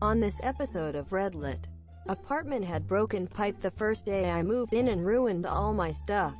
On this episode of Redlit, apartment had broken pipe the first day I moved in and ruined all my stuff.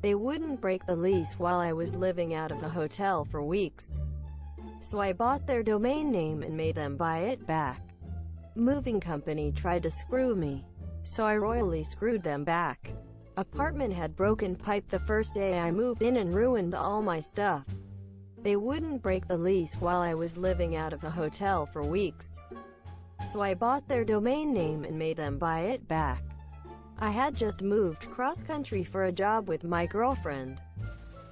They wouldn't break the lease while I was living out of a hotel for weeks. So I bought their domain name and made them buy it back. Moving company tried to screw me, so I royally screwed them back. Apartment had broken pipe the first day I moved in and ruined all my stuff. They wouldn't break the lease while I was living out of a hotel for weeks. So I bought their domain name and made them buy it back. I had just moved cross-country for a job with my girlfriend,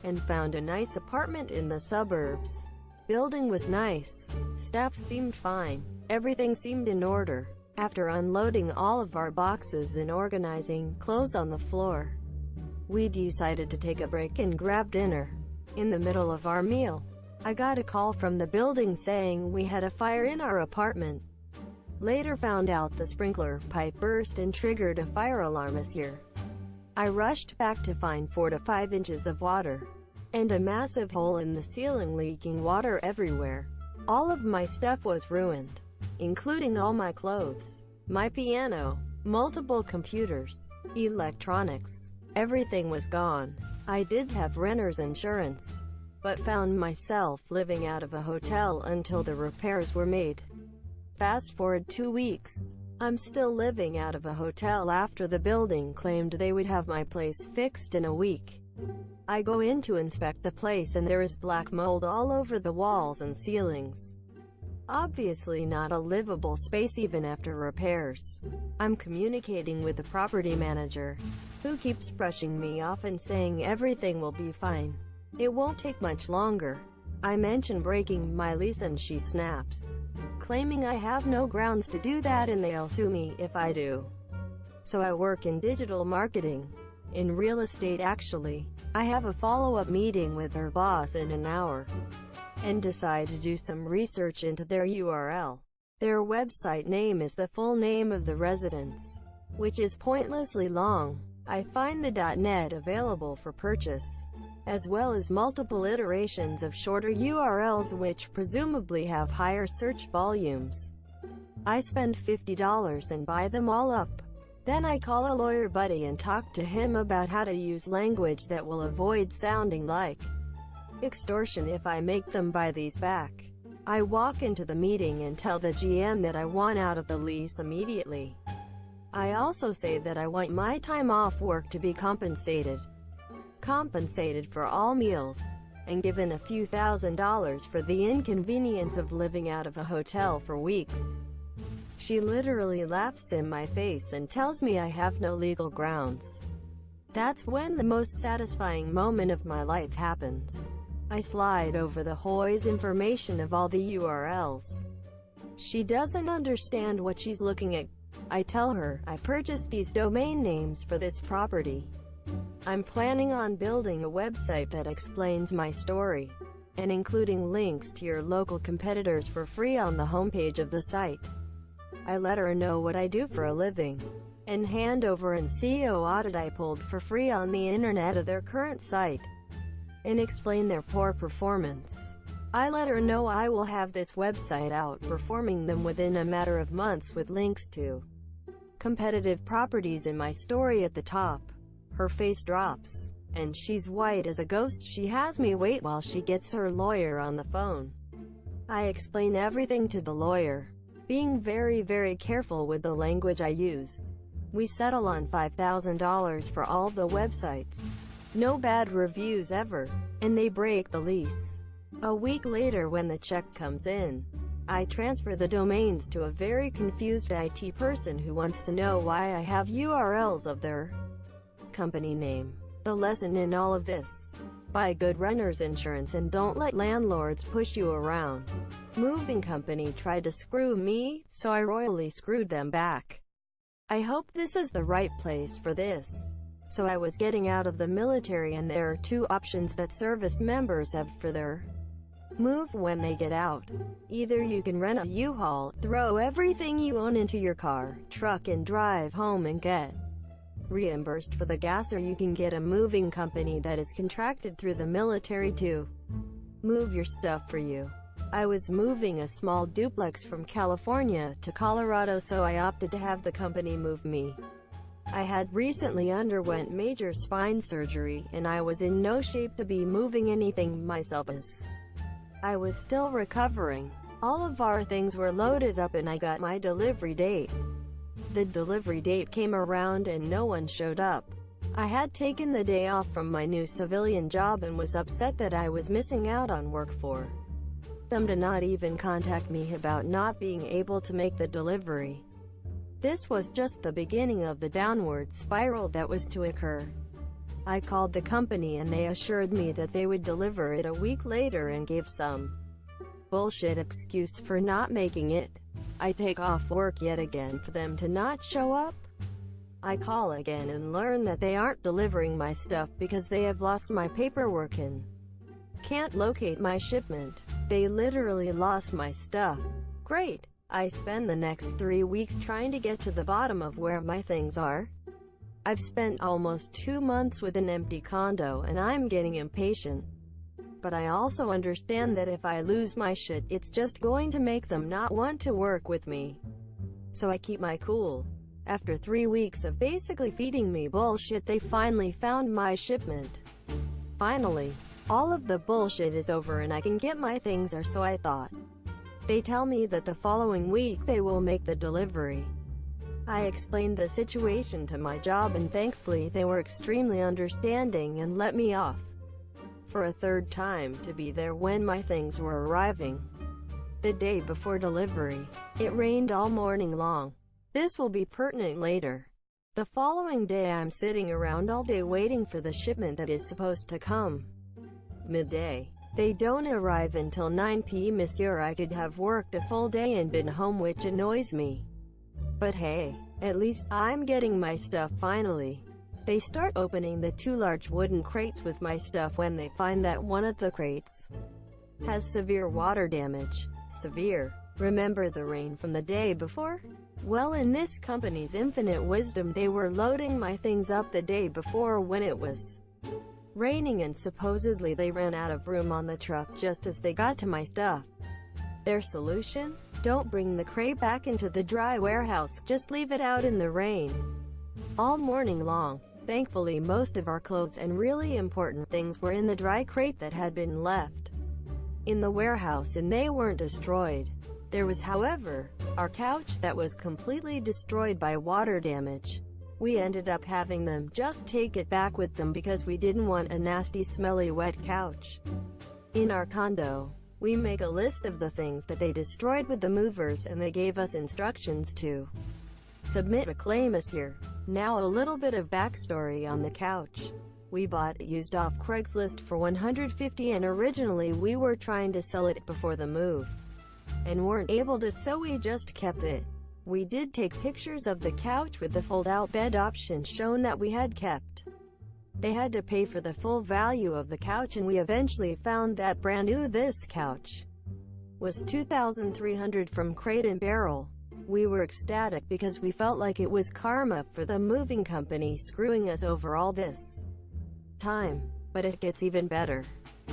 and found a nice apartment in the suburbs. Building was nice, staff seemed fine, everything seemed in order. After unloading all of our boxes and organizing clothes on the floor, we decided to take a break and grab dinner. In the middle of our meal, I got a call from the building saying we had a fire in our apartment. Later found out the sprinkler pipe burst and triggered a fire alarm this year. I rushed back to find 4 to 5 inches of water, and a massive hole in the ceiling leaking water everywhere. All of my stuff was ruined, including all my clothes, my piano, multiple computers, electronics. Everything was gone. I did have renter's insurance, but found myself living out of a hotel until the repairs were made. Fast forward 2 weeks. I'm still living out of a hotel after the building claimed they would have my place fixed in a week. I go in to inspect the place and there is black mold all over the walls and ceilings. Obviously not a livable space even after repairs. I'm communicating with the property manager, who keeps brushing me off and saying everything will be fine. It won't take much longer. I mention breaking my lease and she snaps, claiming I have no grounds to do that and they'll sue me if I do. So I work in digital marketing. In real estate actually. I have a follow-up meeting with her boss in an hour, and decide to do some research into their URL. Their website name is the full name of the residence, which is pointlessly long. I find the .net available for purchase, as well as multiple iterations of shorter URLs which presumably have higher search volumes. I spend $50 and buy them all up. Then I call a lawyer buddy and talk to him about how to use language that will avoid sounding like extortion if I make them buy these back. I walk into the meeting and tell the GM that I want out of the lease immediately. I also say that I want my time off work to be compensated for all meals, and given a few $1,000s for the inconvenience of living out of a hotel for weeks. She literally laughs in my face and tells me I have no legal grounds. That's when the most satisfying moment of my life happens. I slide over the Hoy's information of all the URLs. She doesn't understand what she's looking at. I tell her, I purchased these domain names for this property. I'm planning on building a website that explains my story, and including links to your local competitors for free on the homepage of the site. I let her know what I do for a living, and hand over an SEO audit I pulled for free on the internet of their current site, and explain their poor performance. I let her know I will have this website outperforming them within a matter of months with links to competitive properties in my story at the top. Her face drops, and she's white as a ghost. She has me wait while she gets her lawyer on the phone. I explain everything to the lawyer, being very careful with the language I use. We settle on $5,000 for all the websites. No bad reviews ever, and they break the lease. A week later when the check comes in, I transfer the domains to a very confused IT person who wants to know why I have URLs of their company name. The lesson in all of this: buy good renter's insurance and don't let landlords push you around. Moving company tried to screw me, so I royally screwed them back. I hope this is the right place for this. So I was getting out of the military and there are 2 options that service members have for their move when they get out. Either you can rent a U-Haul, throw everything you own into your car, truck and drive home and get reimbursed for the gas, or you can get a moving company that is contracted through the military to move your stuff for you. I was moving a small duplex from California to Colorado, so I opted to have the company move me. I had recently underwent major spine surgery, and I was in no shape to be moving anything myself as I was still recovering. All of our things were loaded up and I got my delivery date. The delivery date came around and no one showed up. I had taken the day off from my new civilian job and was upset that I was missing out on work for them to not even contact me about not being able to make the delivery. This was just the beginning of the downward spiral that was to occur. I called the company and they assured me that they would deliver it a week later and gave some bullshit excuse for not making it. I take off work yet again for them to not show up. I call again and learn that they aren't delivering my stuff because they have lost my paperwork and can't locate my shipment. They literally lost my stuff. Great. I spend the next 3 weeks trying to get to the bottom of where my things are. I've spent almost 2 months with an empty condo and I'm getting impatient. But I also understand that if I lose my shit, it's just going to make them not want to work with me. So I keep my cool. After 3 weeks of basically feeding me bullshit, they finally found my shipment. Finally, all of the bullshit is over and I can get my things, or so I thought. They tell me that the following week they will make the delivery. I explained the situation to my job and thankfully they were extremely understanding and let me off for a third time to be there when my things were arriving. The day before delivery, it rained all morning long. This will be pertinent later. The following day I'm sitting around all day waiting for the shipment that is supposed to come midday. They don't arrive until 9 p.m. Monsieur, I could have worked a full day and been home, which annoys me. But hey, at least I'm getting my stuff finally. They start opening the 2 large wooden crates with my stuff when they find that one of the crates has severe water damage. Severe. Remember the rain from the day before? Well, in this company's infinite wisdom, they were loading my things up the day before when it was raining, and supposedly they ran out of room on the truck just as they got to my stuff. Their solution? Don't bring the crate back into the dry warehouse, just leave it out in the rain all morning long. Thankfully, most of our clothes and really important things were in the dry crate that had been left in the warehouse and they weren't destroyed. There was, however, our couch that was completely destroyed by water damage. We ended up having them just take it back with them because we didn't want a nasty, smelly, wet couch in our condo. We make a list of the things that they destroyed with the movers and they gave us instructions to submit a claim, Monsieur. Now a little bit of backstory on the couch. We bought it used off Craigslist for $150 and originally we were trying to sell it before the move and weren't able to, so we just kept it. We did take pictures of the couch with the fold-out bed option shown that we had kept. They had to pay for the full value of the couch and we eventually found that brand new this couch was $2,300 from Crate and Barrel. We were ecstatic because we felt like it was karma for the moving company screwing us over all this time. But it gets even better.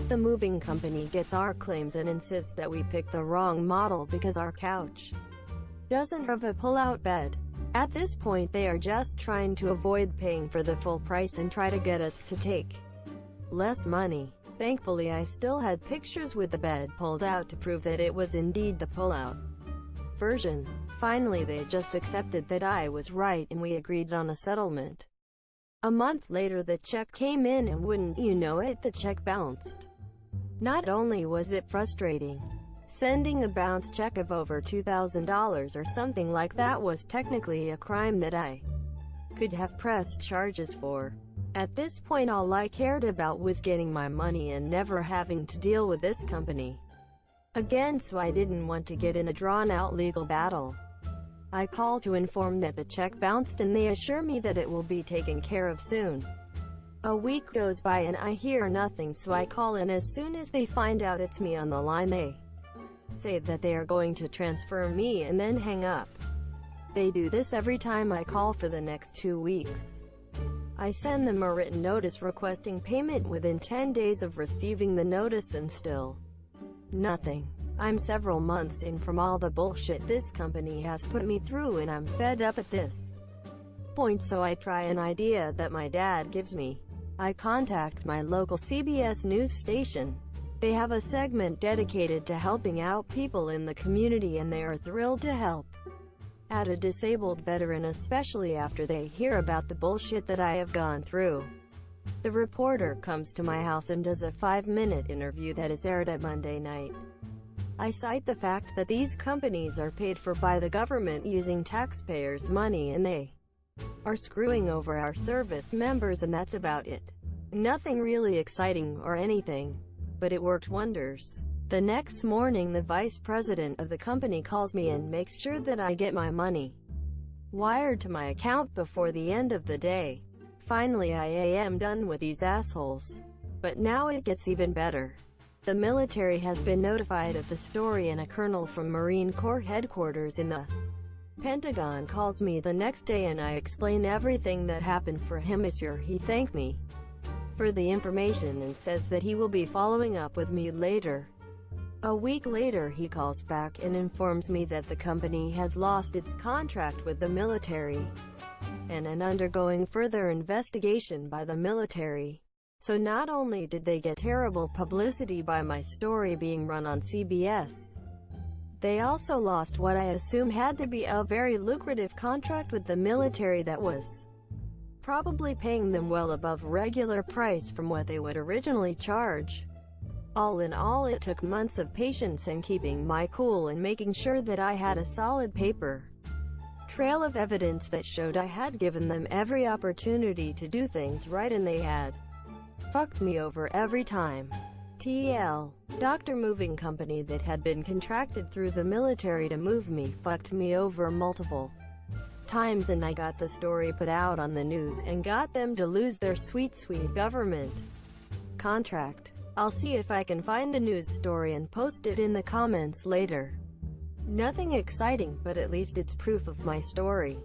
The moving company gets our claims and insists that we picked the wrong model because our couch doesn't have a pull-out bed. At this point they are just trying to avoid paying for the full price and try to get us to take less money. Thankfully I still had pictures with the bed pulled out to prove that it was indeed the pull-out version. Finally they just accepted that I was right and we agreed on a settlement. A month later the check came in and wouldn't you know it, the check bounced. Not only was it frustrating, sending a bounced check of over $2,000 or something like that was technically a crime that I could have pressed charges for. At this point all I cared about was getting my money and never having to deal with this company again, so I didn't want to get in a drawn-out legal battle. I call to inform that the check bounced and they assure me that it will be taken care of soon. A week goes by and I hear nothing, so I call, and as soon as they find out it's me on the line they say that they are going to transfer me and then hang up. They do this every time I call for the next 2 weeks. I send them a written notice requesting payment within 10 days of receiving the notice and still nothing. I'm several months in from all the bullshit this company has put me through, and I'm fed up at this point, so I try an idea that my dad gives me. I contact my local CBS news station. They have a segment dedicated to helping out people in the community, and they are thrilled to help out a disabled veteran, especially after they hear about the bullshit that I have gone through. The reporter comes to my house and does a 5-minute interview that is aired at Monday night. I cite the fact that these companies are paid for by the government using taxpayers' money, and they are screwing over our service members, and that's about it. Nothing really exciting or anything, but it worked wonders. The next morning, the vice president of the company calls me and makes sure that I get my money wired to my account before the end of the day. Finally, I am done with these assholes. But now it gets even better. The military has been notified of the story, and a colonel from Marine Corps headquarters in the Pentagon calls me the next day, and I explain everything that happened for him. He thanked me for the information and says that he will be following up with me later. A week later, he calls back and informs me that the company has lost its contract with the military and undergoing further investigation by the military. So not only did they get terrible publicity by my story being run on CBS, they also lost what I assume had to be a very lucrative contract with the military that was probably paying them well above regular price from what they would originally charge. All in all, it took months of patience and keeping my cool and making sure that I had a solid paper trail of evidence that showed I had given them every opportunity to do things right, and they had fucked me over every time. TL. Doctor moving company that had been contracted through the military to move me fucked me over multiple times, and I got the story put out on the news and got them to lose their sweet government contract. I'll see if I can find the news story and post it in the comments later. Nothing exciting, but at least it's proof of my story.